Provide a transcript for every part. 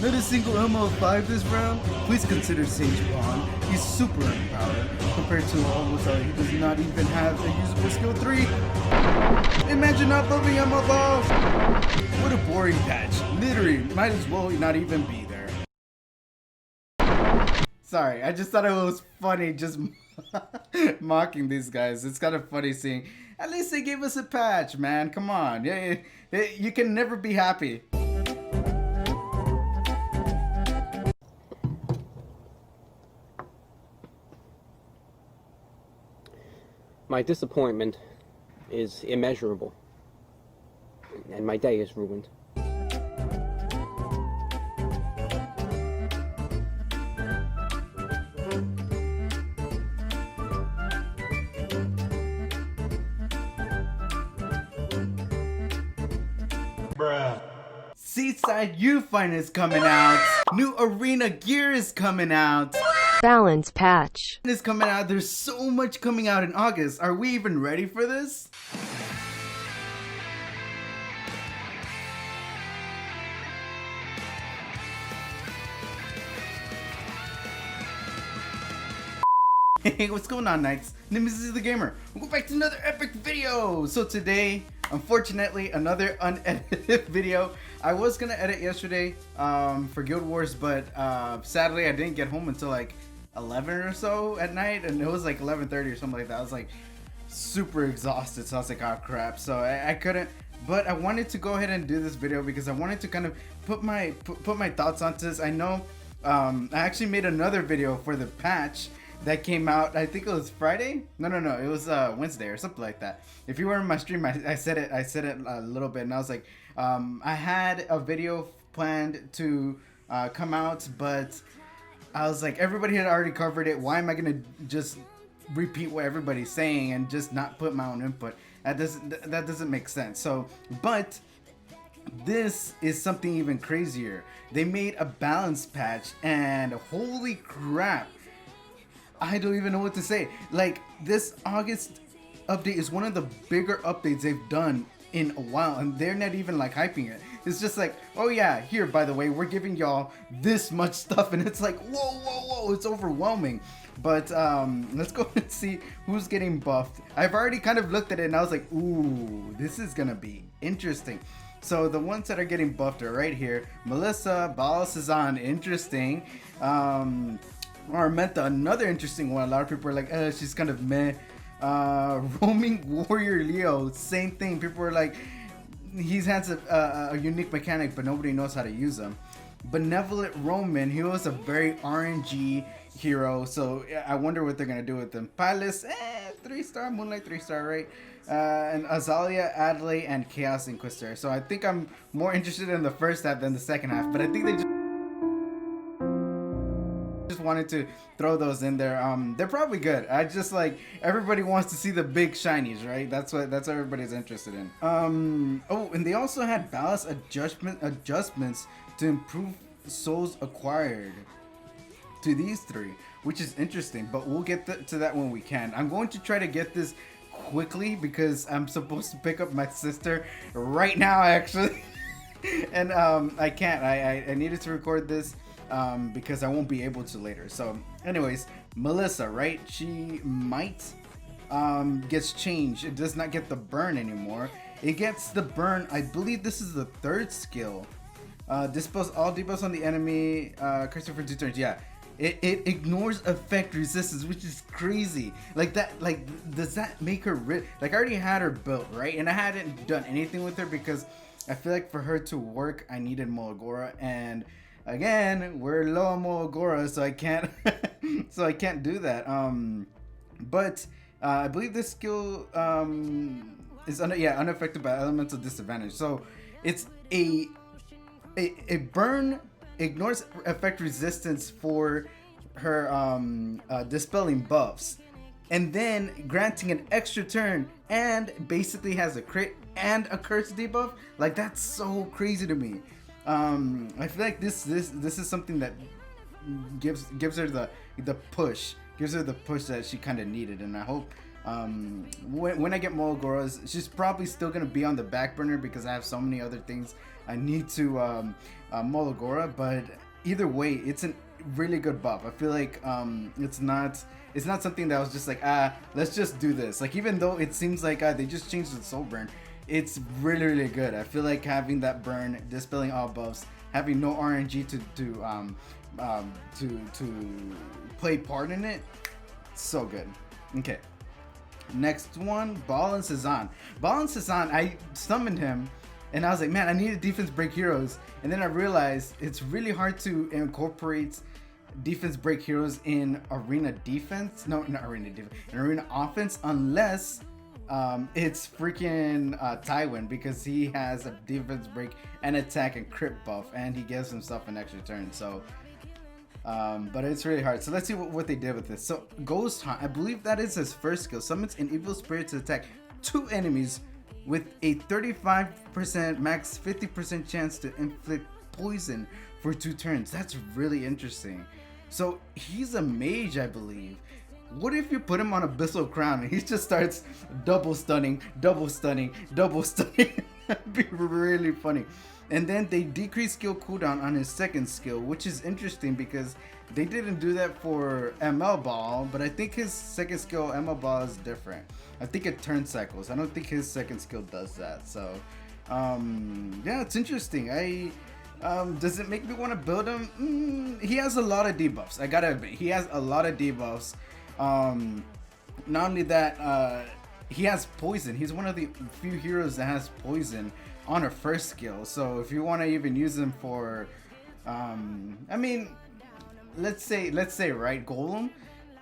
Not a single ML5 this round? Please consider Sage Bond. He's super underpowered compared to almost he does not even have a usable skill 3. Imagine not buffing ML Baal. What a boring patch. Literally, might as well not even be there. Sorry, I just thought it was funny just mocking these guys. It's kind of funny seeing. At least they gave us a patch, man. Come on. Yeah, you can never be happy. My disappointment is immeasurable, and my day is ruined. Bruh. Seaside U-Find is coming out. New arena gear is coming out. Balance patch is coming out. There's so much coming out in August. Are we even ready for this? Hey, what's going on, Knights? This is the Gamer. We'll go back to another epic video. So today, unfortunately, another unedited video. I was gonna edit yesterday for Guild Wars, but sadly I didn't get home until like 11 or so at night, and it was like 11:30 or something like that. I was like super exhausted, so I was like, oh crap. So I couldn't, but I wanted to go ahead and do this video because I wanted to kind of put my thoughts onto this. I know I actually made another video for the patch that came out. I think it was Friday. No, it was Wednesday or something like that. If you were in my stream, I said it a little bit, and I was like, I had a video planned to come out, but I was like, everybody had already covered it. Why am I gonna just repeat what everybody's saying and just not put my own input? That doesn't make sense. So, but this is something even crazier. They made a balance patch, and holy crap, I don't even know what to say. Like, this August update is one of the bigger updates they've done in a while, and they're not even like hyping it. It's just like, oh yeah, here, by the way, we're giving y'all this much stuff, and it's like, whoa, it's overwhelming. But let's go and see who's getting buffed. I've already kind of looked at it, and I was like, ooh, this is gonna be interesting. So the ones that are getting buffed are right here. Melissa, Baal, Cezanne, interesting. Armenta, another interesting one. A lot of people are like, she's kind of meh. Roaming Warrior Leo, same thing. People were like, he has a unique mechanic, but nobody knows how to use him. Benevolent Roman, he was a very RNG hero, so I wonder what they're gonna do with him. Palace, 3-star. Moonlight, 3-star, right? And Azalea, Adley, and Chaos Inquisitor. So I think I'm more interested in the first half than the second half, but I think they just wanted to throw those in there. They're probably good. I just like, everybody wants to see the big shinies, right? That's what everybody's interested in. Oh, and they also had balance adjustments to improve souls acquired to these three, which is interesting, but we'll get to that when we can. I'm going to try to get this quickly because I'm supposed to pick up my sister right now, actually. And I can't. I needed to record this because I won't be able to later. So anyways, Melissa, right? She might gets changed. It does not get the burn anymore. It gets the burn. I believe this is the third skill. Dispose all debuffs on the enemy. Cursor for 2 turns. Yeah. It ignores effect resistance, which is crazy. Like that, like, does that make her like, I already had her built, right? And I hadn't done anything with her because I feel like for her to work, I needed Molagora, and again, we're low on Molagora, so I can't do that. But I believe this skill is unaffected by elemental disadvantage. So it's a burn. Ignores effect resistance for her dispelling buffs, and then granting an extra turn, and basically has a crit and a curse debuff. Like, that's so crazy to me. I feel like this is something that gives her the push, that she kind of needed, and I hope When I get Mologoras, she's probably still gonna be on the back burner because I have so many other things I need to Mologora. But either way, it's a really good buff. I feel like it's not something that was just like, let's just do this. Like, even though it seems like they just changed the soul burn, it's really, really good. I feel like having that burn, dispelling all buffs, having no RNG to play part in it, so good. Okay, next one, Baal and Cezanne. Baal and Cezanne, I summoned him and I was like, man, I need defense break heroes. And then I realized it's really hard to incorporate defense break heroes in arena defense. No, not arena defense, in arena offense, unless it's freaking Tywin, because he has a defense break and attack and crit buff, and he gives himself an extra turn. So but it's really hard. So let's see what they did with this. So Ghost Hunt, I believe that is his first skill, summons an evil spirit to attack 2 enemies with a 35% max 50% chance to inflict poison for 2 turns. That's really interesting. So he's a mage, I believe. What if you put him on Abyssal Crown and he just starts double stunning? That'd be really funny. And then they decrease skill cooldown on his second skill, which is interesting because they didn't do that for ML Baal, but I think his second skill, ML Baal, is different. I think it turn cycles. I don't think his second skill does that. So, yeah, it's interesting. Does it make me want to build him? He has a lot of debuffs. I gotta admit, he has a lot of debuffs. Not only that, he has poison. He's one of the few heroes that has poison on her first skill. So if you want to even use him for, I mean, let's say right, Golem,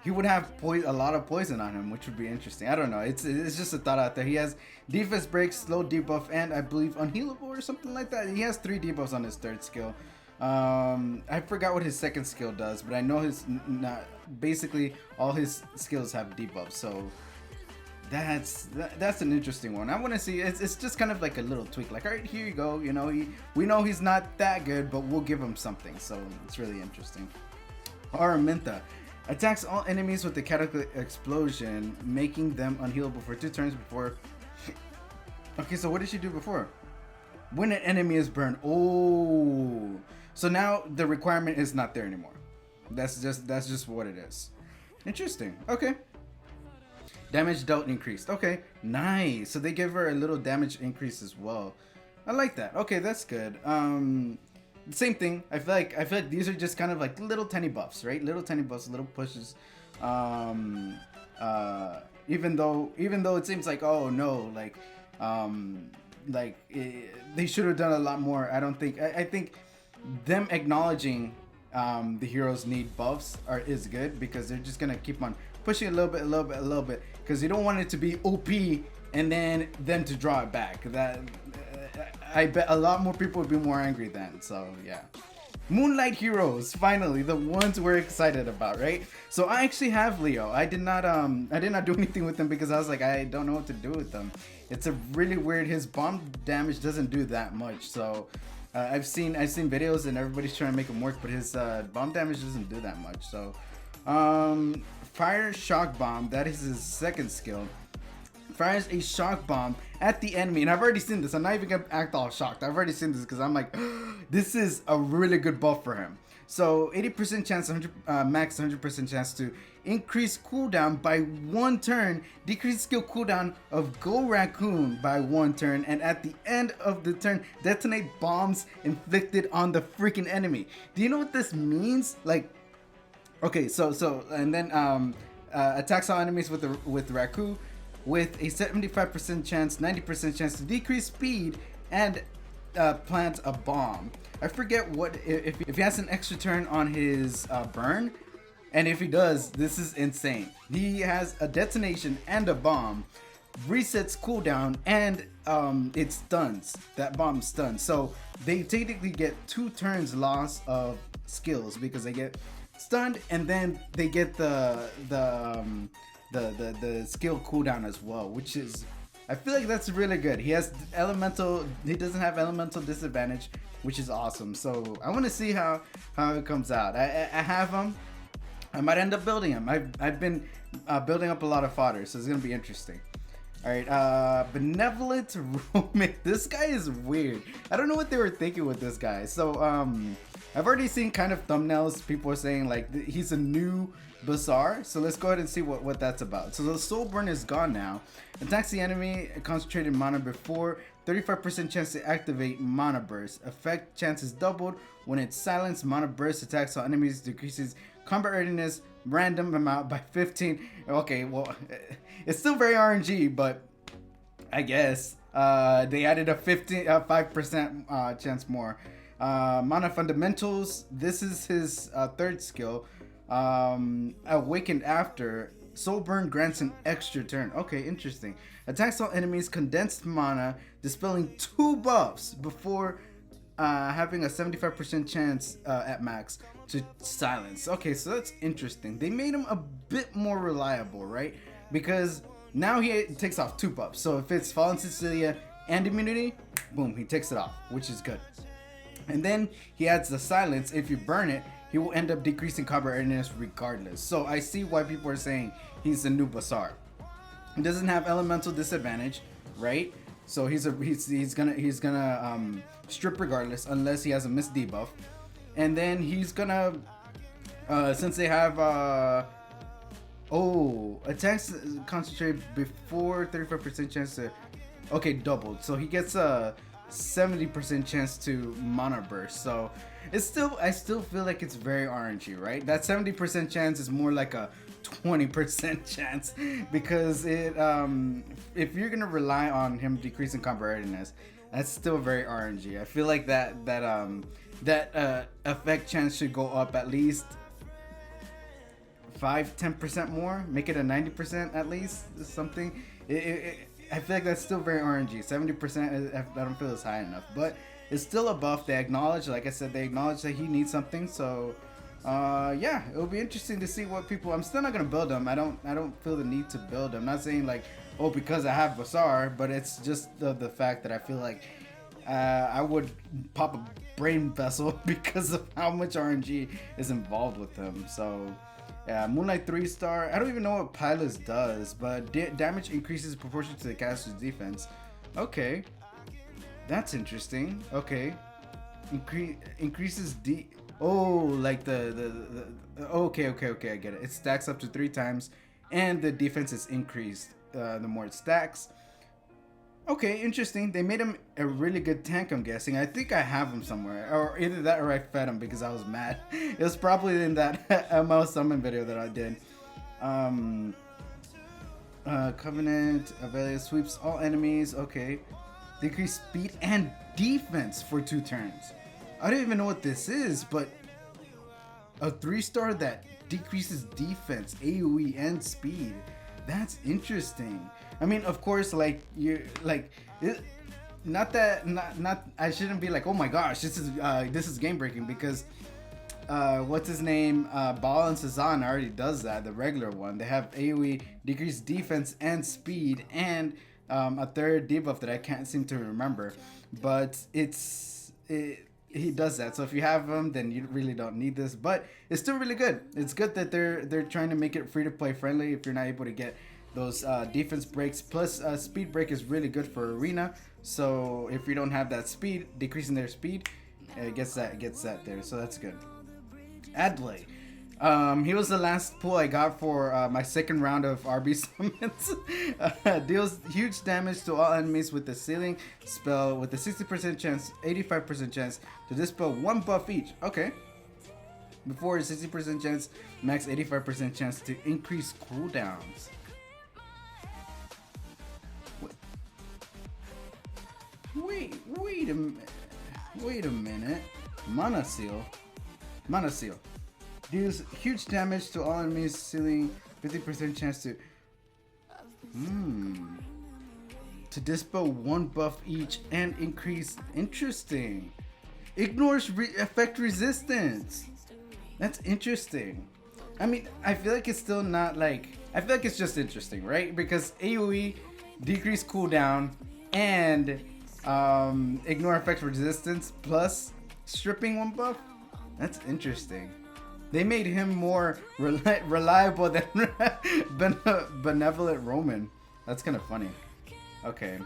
he would have a lot of poison on him, which would be interesting. I don't know. It's just a thought out there. He has defense break, slow debuff, and I believe unhealable or something like that. He has 3 debuffs on his third skill. I forgot what his second skill does, but I know basically all his skills have debuffs. So that's an interesting one. I want to see. It's just kind of like a little tweak. Like, all right, here you go. You know, we know he's not that good, but we'll give him something. So it's really interesting. Araminta attacks all enemies with the cataclysmic explosion, making them unhealable for 2 turns before. Okay, so what did she do before? When an enemy is burned. Oh, so now the requirement is not there anymore. That's just what it is. Interesting. Okay. Damage dealt increased. Okay, nice. So they give her a little damage increase as well. I like that. Okay, that's good. Same thing. I feel like these are just kind of like little tiny buffs, right? Little tiny buffs, little pushes. Even though it seems like, oh no, they should have done a lot more. I think them acknowledging the heroes need buffs is good, because they're just gonna keep on pushing a little bit, because you don't want it to be OP and then them to draw it back. That I bet a lot more people would be more angry then. So yeah, Moonlight Heroes, finally, the ones we're excited about, right? So I actually have Leo. I did not do anything with them because I was like, I don't know what to do with them. It's a really weird. His bomb damage doesn't do that much. So I've seen videos and everybody's trying to make him work, but his bomb damage doesn't do that much. So Fire Shock Bomb, that is his second skill. Fires a shock bomb at the enemy, and I've already seen this. I'm not even gonna act all shocked. I've already seen this because I'm like, this is a really good buff for him. So 80% chance, max 100% chance to increase cooldown by 1 turn, decrease skill cooldown of Go Raccoon by 1 turn, and at the end of the turn, detonate bombs inflicted on the freaking enemy. Do you know what this means? Like, okay, so and then attacks all enemies with Raccoon with a 75% chance, 90% chance to decrease speed and plant a bomb. I forget what if he has an extra turn on his burn, and if he does, this is insane. He has a detonation and a bomb, resets cooldown, and it stuns. That bomb stuns. So they technically get 2 turns loss of skills because they get stunned, and then they get the skill cooldown as well, which is, I feel like that's really good. He has elemental, he doesn't have elemental disadvantage, which is awesome. So I want to see how it comes out. I have him. I might end up building him. I've been building up a lot of fodder, so it's gonna be interesting. All right, benevolent roommate. This guy is weird. I don't know what they were thinking with this guy. So I've already seen kind of thumbnails. People are saying like he's a new Bazaar. So let's go ahead and see what that's about. So the soul burn is gone now. Attacks the enemy concentrated mana before. 35% chance to activate mana burst. Effect chance is doubled when it's silenced. Mana burst attacks all enemies, decreases combat readiness random amount by 15. Okay, well, it's still very RNG, but I guess they added a 5% chance more. Mana fundamentals. This is his third skill. Awakened after. Soul burn grants an extra turn. Okay, interesting. Attacks all enemies, condensed mana, dispelling 2 buffs before having a 75% chance at max to silence. Okay, so that's interesting. They made him a bit more reliable, right? Because now he takes off 2 buffs. So if it's Fallen Cecilia and immunity, boom, he takes it off, which is good. And then he adds the silence. If you burn it, he will end up decreasing combat readiness regardless. So I see why people are saying he's a new Bazaar. He doesn't have elemental disadvantage, right? So he's gonna strip regardless unless he has a miss debuff. And then he's gonna since they have attacks concentrated before 35% chance to doubled. So he gets a 70% chance to mana burst. So I still feel like it's very RNG, right? That 70% chance is more like a 20% chance because it if you're gonna rely on him decreasing combat readiness, that's still very RNG. I feel like that effect chance should go up at least 5-10% more, make it a 90% at least, something. I feel like that's still very RNG. 70% I don't feel is high enough, but it's still a buff. They acknowledge, like I said, they acknowledge that he needs something. So yeah, it'll be interesting to see what people. I'm still not gonna build him. I don't feel the need to build him. I'm not saying like, oh, because I have Bazaar, but it's just the fact that I feel like I would pop a brain vessel because of how much RNG is involved with him. So yeah, Moonlight 3-star. I don't even know what Pilus does, but damage increases proportion to the caster's defense. Okay, that's interesting. Okay, increases like the okay, I get it. It stacks up to 3 times, and the defense is increased the more it stacks. Okay, interesting. They made him a really good tank, I'm guessing. I think I have him somewhere. Or either that or I fed him because I was mad. It was probably in that ML summon video that I did. Covenant, Avelia sweeps all enemies. Okay. Decrease speed and defense for 2 turns. I don't even know what this is, but a 3-star that decreases defense, AoE, and speed. That's interesting. I mean, of course, like not I shouldn't be like, oh my gosh, this is game breaking, because what's his name, Baal and Cezanne already does that. The regular one, they have AoE, decreased defense and speed, and a third debuff that I can't seem to remember, but he does that. So if you have him, then you really don't need this, but it's still really good. It's good that they're trying to make it free to play friendly if you're not able to get those defense breaks. Plus speed break is really good for arena, so if you don't have that speed, decreasing their speed, it gets that there, so that's good. Adley, he was the last pull I got for my second round of RB summons. Deals huge damage to all enemies with the ceiling spell with a 60% chance, 85% chance to dispel 1 buff each. Okay. Before a 60% chance, max 85% chance to increase cooldowns. Wait a minute. Mana seal. Deals huge damage to all enemies, ceiling 50% chance to to dispel 1 buff each and increase. Interesting. Ignores effect resistance. That's interesting. I mean, I feel like it's still not like, I feel like it's just interesting, right? Because AoE, decrease cooldown, and ignore effect resistance plus stripping 1 buff. That's interesting. They made him more reliable than benevolent Roman. That's kind of funny. Okay.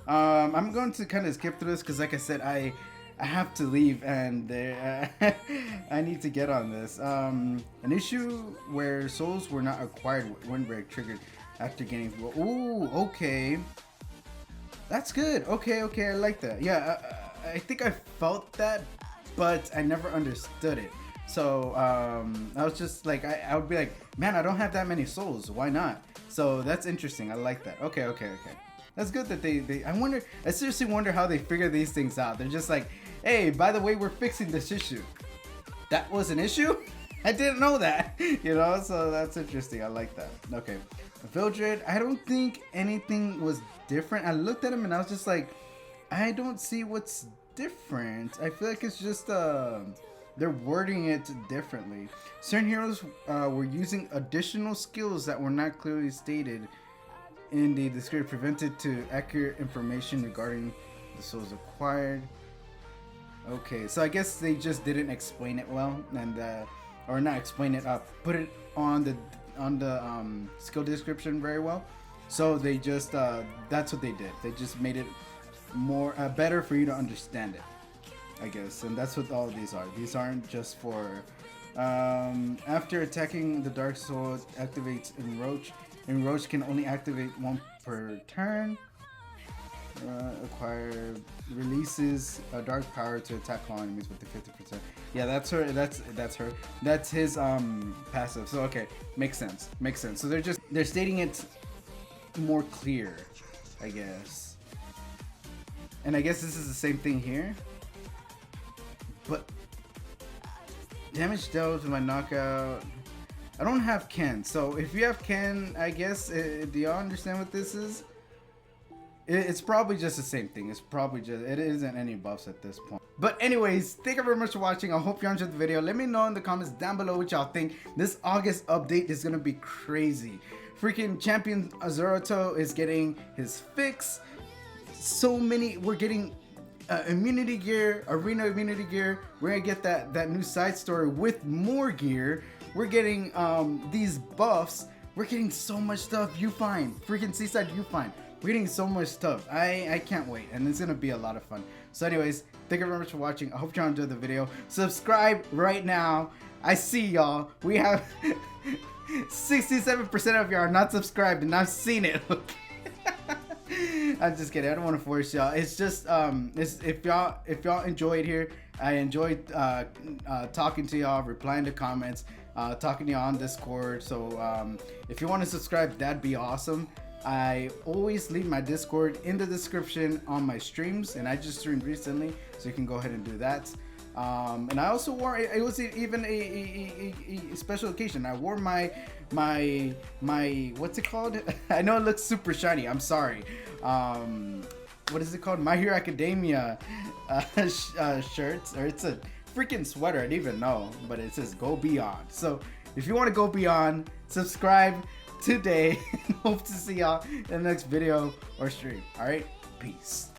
I'm going to kind of skip through this because, like I said, I have to leave and I need to get on this. An issue where souls were not acquired with windbreak triggered after gaining. Ooh, okay. That's good. Okay, I like that. Yeah, I think I felt that, but I never understood it. So I was just like, I would be like, man, I don't have that many souls. Why not? So that's interesting. I like that. Okay. That's good that they I seriously wonder how they figure these things out. They're just like, hey, by the way, we're fixing this issue. That was an issue? I didn't know that. You know, so that's interesting. I like that. Okay. Vildred, I don't think anything was different. I looked at him and I was just like, I don't see what's different. I feel like it's just they're wording it differently. Certain heroes were using additional skills that were not clearly stated in the description, prevented to accurate information regarding the souls acquired. Okay, so I guess they just didn't explain it well, and or not explain it, put it on the skill description very well. So they just that's what they did. They just made it more better for you to understand it, I guess. And that's what all of these are. These aren't just for after attacking the dark soul activates Enroach. Enroach can only activate one per turn. Acquire releases a dark power to attack all enemies with the 50%. Yeah, that's her. That's her. That's his passive. So okay, makes sense. So they're stating it more clear, I guess. And I guess this is the same thing here. But damage dealt with my knockout. I don't have Ken, so if you have Ken, I guess do y'all understand what this is? It's probably just the same thing. It isn't any buffs at this point. But anyways, thank you very much for watching. I hope you enjoyed the video. Let me know in the comments down below what y'all think. This August update is gonna be crazy. Freaking Champion Azuroto is getting his fix. So many, we're getting immunity gear, arena immunity gear. We're gonna get that new side story with more gear. We're getting these buffs. We're getting so much stuff. You find freaking Seaside. You find. We're getting so much stuff. I can't wait, and it's gonna be a lot of fun. So anyways, thank you very much for watching. I hope y'all enjoyed the video. Subscribe right now. I see y'all. We have 67% of y'all are not subscribed, and I've seen it. I'm just kidding. I don't want to force y'all. It's just if y'all enjoyed here, I enjoyed talking to y'all, replying to comments, talking to y'all on Discord. So if you want to subscribe, that'd be awesome. I always leave my Discord in the description on my streams, and I just streamed recently, so you can go ahead and do that. And I also wore, it was even a special occasion. I wore my what's it called? I know it looks super shiny. I'm sorry. What is it called? My Hero Academia shirts, or it's a freaking sweater. I didn't even know, but it says "Go Beyond." So if you want to go beyond, subscribe today. Hope to see y'all in the next video or stream. All right, peace.